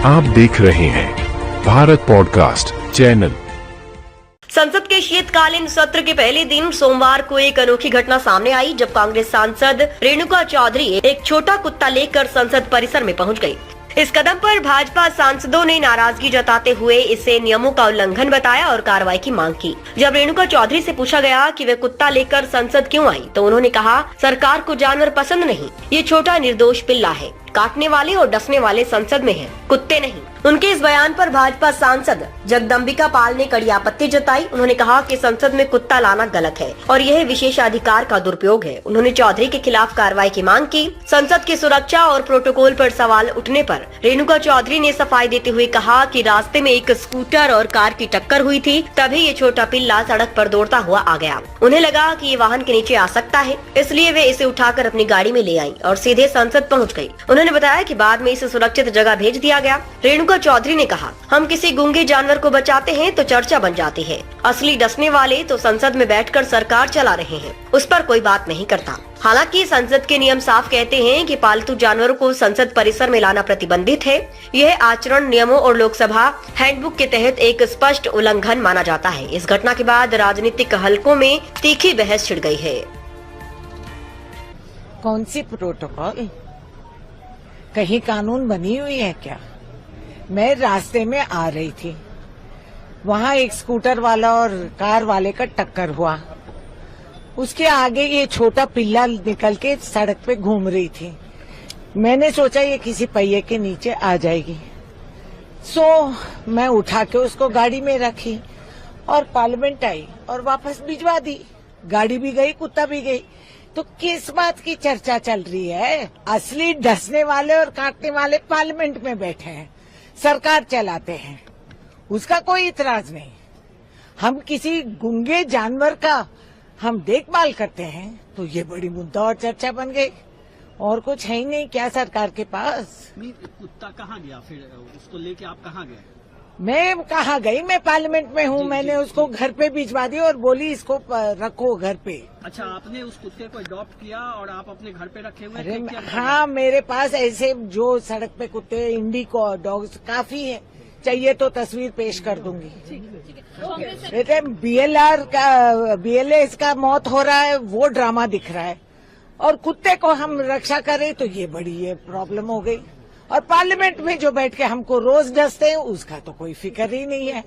आप देख रहे हैं भारत पॉडकास्ट चैनल। संसद के शीतकालीन सत्र के पहले दिन सोमवार को एक अनोखी घटना सामने आई, जब कांग्रेस सांसद रेणुका चौधरी एक छोटा कुत्ता लेकर संसद परिसर में पहुंच गई। इस कदम पर भाजपा सांसदों ने नाराजगी जताते हुए इसे नियमों का उल्लंघन बताया और कार्रवाई की मांग की। जब रेणुका चौधरी से पूछा गया कि वे कुत्ता लेकर संसद क्यों आई, तो उन्होंने कहा, सरकार को जानवर पसंद नहीं, ये छोटा निर्दोष पिल्ला है, काटने वाले और डसने वाले संसद में हैं, कुत्ते नहीं। उनके इस बयान पर भाजपा सांसद जगदम्बिका पाल ने कड़ी आपत्ति जताई। उन्होंने कहा कि संसद में कुत्ता लाना गलत है और यह विशेषाधिकार का दुरुपयोग है। उन्होंने चौधरी के खिलाफ कार्रवाई की मांग की। संसद की सुरक्षा और प्रोटोकॉल पर सवाल उठने पर रेणुका चौधरी ने सफाई देते हुए कहा कि रास्ते में एक स्कूटर और कार की टक्कर हुई थी, तभी ये छोटा पिल्ला सड़क पर दौड़ता हुआ आ गया। उन्हें लगा कि ये वाहन के नीचे आ सकता है, इसलिए वे इसे उठाकर अपनी गाड़ी में ले आई और सीधे संसद पहुँच गयी। उन्होंने बताया कि बाद में इसे सुरक्षित जगह भेज दिया गया। रेणुका चौधरी ने कहा, हम किसी गूंगे जानवर को बचाते हैं तो चर्चा बन जाती है, असली डसने वाले तो संसद में बैठकर सरकार चला रहे हैं, उस पर कोई बात नहीं करता। हालांकि संसद के नियम साफ कहते हैं कि पालतू जानवरों को संसद परिसर में लाना प्रतिबंधित है। यह आचरण नियमों और लोकसभा हैंडबुक के तहत एक स्पष्ट उल्लंघन माना जाता है। इस घटना के बाद राजनीतिक हलकों में तीखी बहस छिड़ गई है। कौन सी प्रोटोकॉल, कहीं कानून बनी हुई है क्या? मैं रास्ते में आ रही थी, वहाँ एक स्कूटर वाला और कार वाले का टक्कर हुआ। उसके आगे ये छोटा पिल्ला निकल के सड़क पे घूम रही थी। मैंने सोचा ये किसी पहिए के नीचे आ जाएगी, मैं उठा के उसको गाड़ी में रखी और पार्लियामेंट आई और वापस भिजवा दी। गाड़ी भी गई, कुत्ता भी गई। तो किस बात की चर्चा चल रही है? असली डसने वाले और काटने वाले पार्लियामेंट में बैठे हैं, सरकार चलाते हैं, उसका कोई इतराज नहीं। हम किसी गूंगे जानवर का हम देखभाल करते हैं तो ये बड़ी मुद्दा और चर्चा बन गई। और कुछ है ही नहीं क्या सरकार के पास? कुत्ता कहाँ गया फिर? उसको लेके आप कहाँ गए? मैं कहाँ गई, मैं पार्लियामेंट में हूँ। मैंने उसको घर पे भिजवा दी और बोली इसको रखो घर पे। अच्छा, आपने उस कुत्ते को अडॉप्ट किया और आप अपने घर पे रखे हुए? अरे हाँ, मेरे पास ऐसे जो सड़क पे कुत्ते, इंडिको डॉग्स काफी है, चाहिए तो तस्वीर पेश कर दूंगी। बेटे BLS का मौत हो रहा है, वो ड्रामा दिख रहा है, और कुत्ते को हम रक्षा करें तो ये बड़ी प्रॉब्लम हो गई। और पार्लियामेंट में जो बैठ के हमको रोज डसते हैं उसका तो कोई फिक्र ही नहीं है।